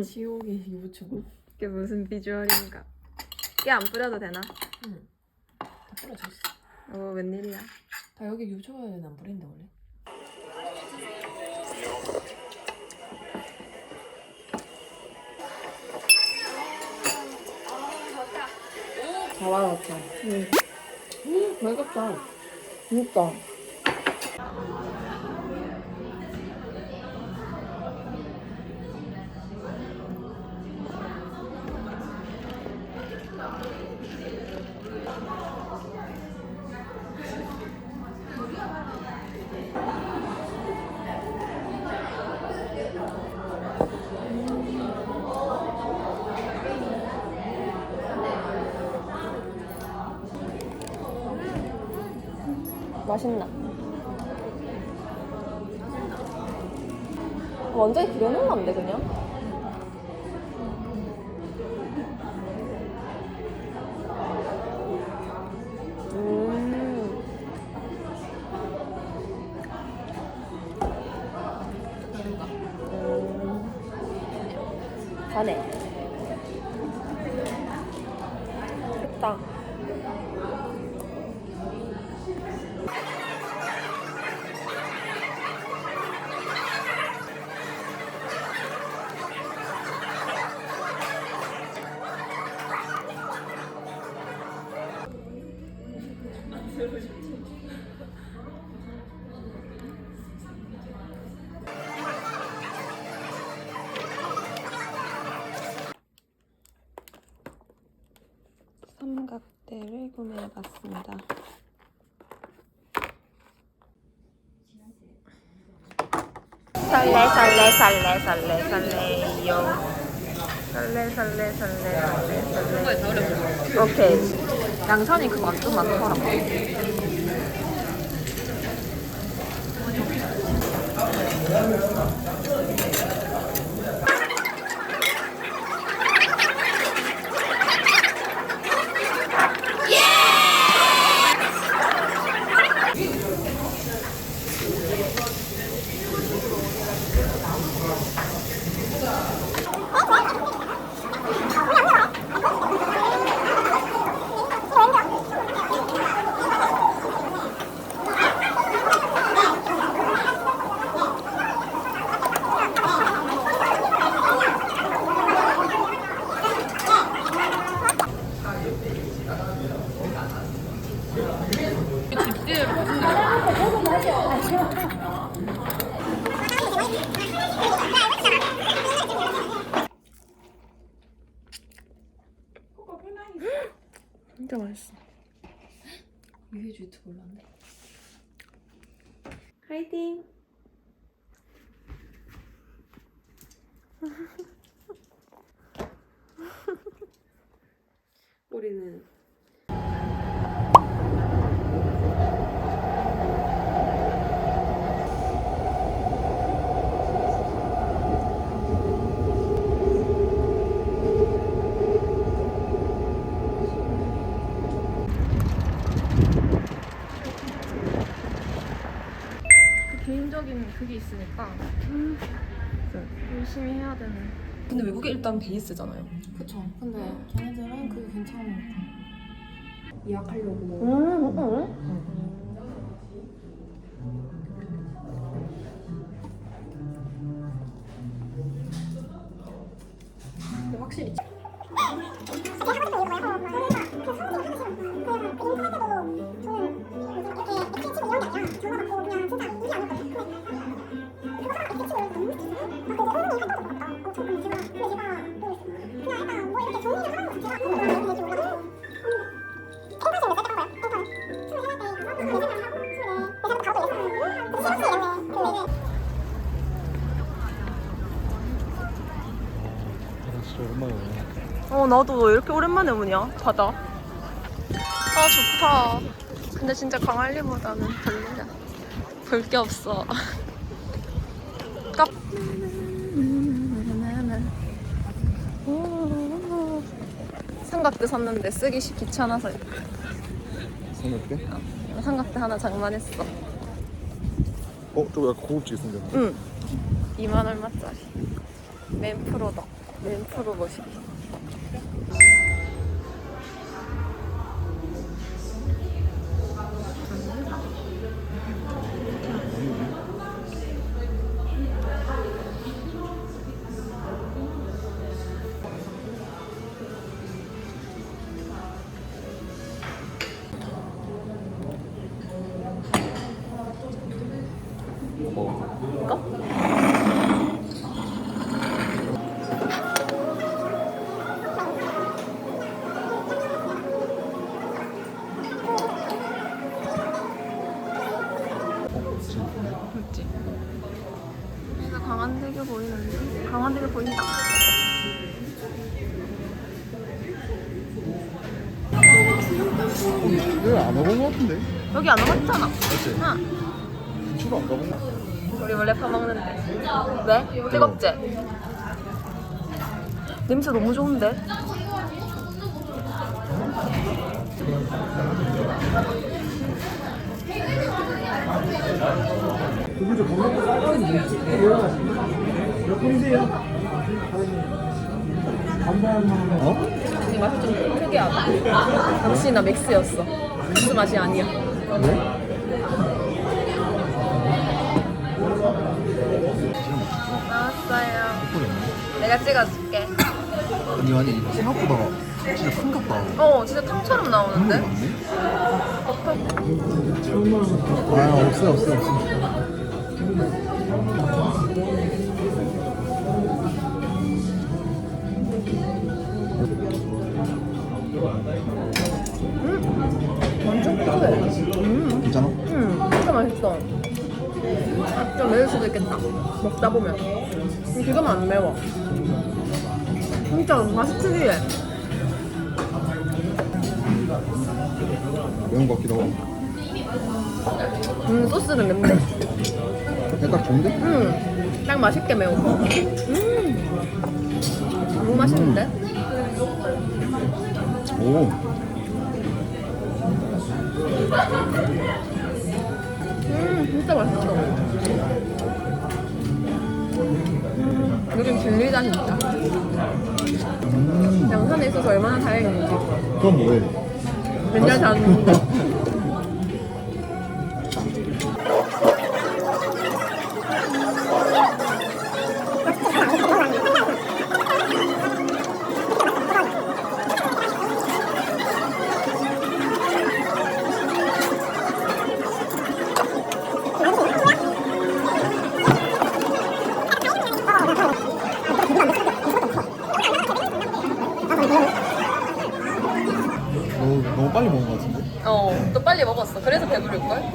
지옥의 유부초고. 이게 무슨 비주얼인가? 깨 안 뿌려도 되나? 응. 다 뿌려져 있어. 오, 웬일이야? 다 여기 유부초에는 안 뿌린다 원래. 다 와놨다. 응. 맛있겠다. 그니까. 맛있나? 완전히 그래놀라인데 그냥? 다네. 됐다. 삼각대를 구매해봤습니다. 설레요. 설레. 오케이. 양천이 그거 완전 많더라. 진짜 맛있어. 유해주 유튜브 올랐네. 화이팅! 우리는 개인적인 그게 있으니까 열심히 해야 되는. 근데 외국에 일단 베이스잖아요. 그쵸. 근데 걔네들은 그게 괜찮은 것 같아. 예약하려고. 근데 확실히 나도 이렇게 오랜만에 오냐? 바다. 아 좋다. 근데 진짜 광안리보다는 별로야. 볼 게 없어. 깝. 삼각대 샀는데 쓰기 귀찮아서 삼각대? 삼각대 하나 장만했어. 좀 약간 고급지게 생겼네. 응. 2만 얼마짜리. 맨 프로다. 맨 프로 머시기. 이거? 그렇지. 여기가 강안대교 보이는데? 강안대교 보인다. 여기 안 와본 것 같은데? 여기 안 와봤잖아. 맞지? 응. 주로 안 가본 것 같아. 우리 원래 파먹는데. 왜? 뜨겁지? 냄새 너무 좋은데? 어? 이 맛이 좀 특이하다. 역시 나 맥스였어. 맥스 맛이 아니야. 왜? 나왔어요. 내가 찍어줄게. 아니 생각보다 진짜 큰 것 같다. 진짜 탕처럼 나오는데? 없어. 완전 크네. 괜찮아? 진짜 맛있어. 좀 매울 수도 있겠다. 먹다 보면. 지금은 안 매워. 진짜 맛이 특이해. 매운 것 같기도 하고. 소스는 맵네. 딱 좋은데? 딱 맛있게 매워. 너무 맛있는데? 오. 진짜 맛있어. 요즘 질리다 진짜. 양산에 있어서 얼마나 다행인지. 그럼 뭐해? 맨날 자는데. 너무 빨리 먹은 것 같은데? 또 빨리 먹었어. 그래서 배부를걸?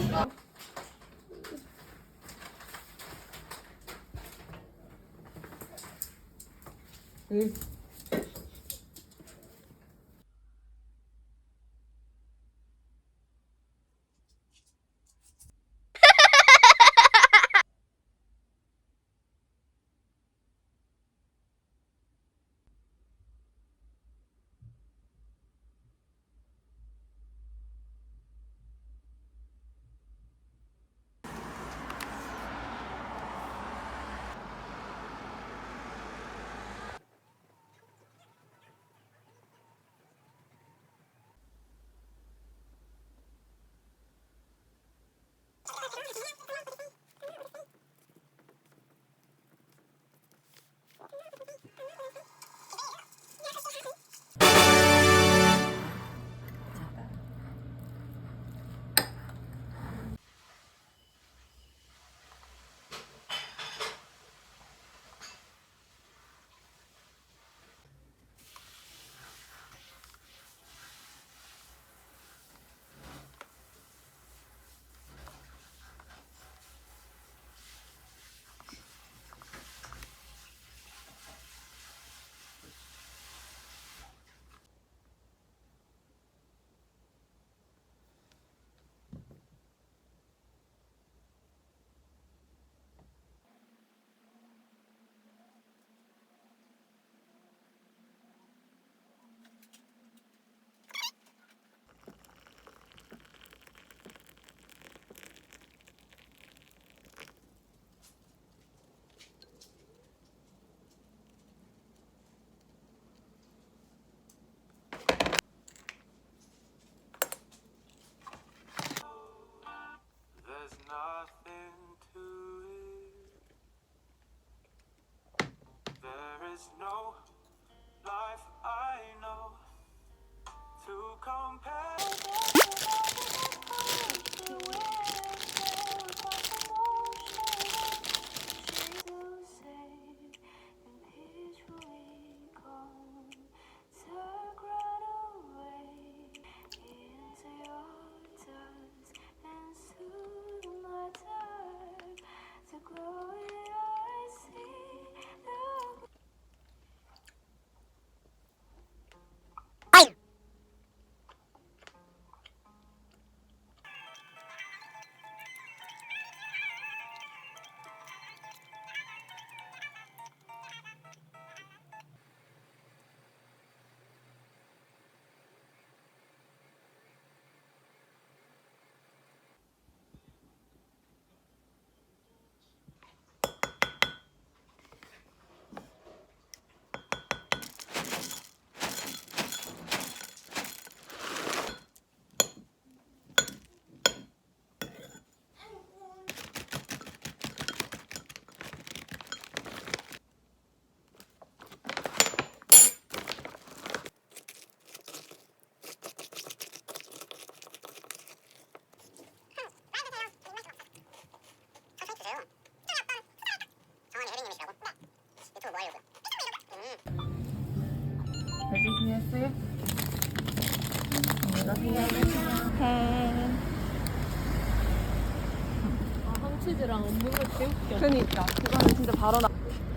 황치즈랑 엄무가 개웃겨. 그니까 그거는 진짜 바로 나.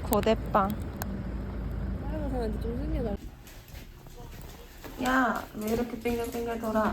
고대빵. 다른 사람한테 좀 숨겨달라. 야, 왜 이렇게 빙글빙글 돌아?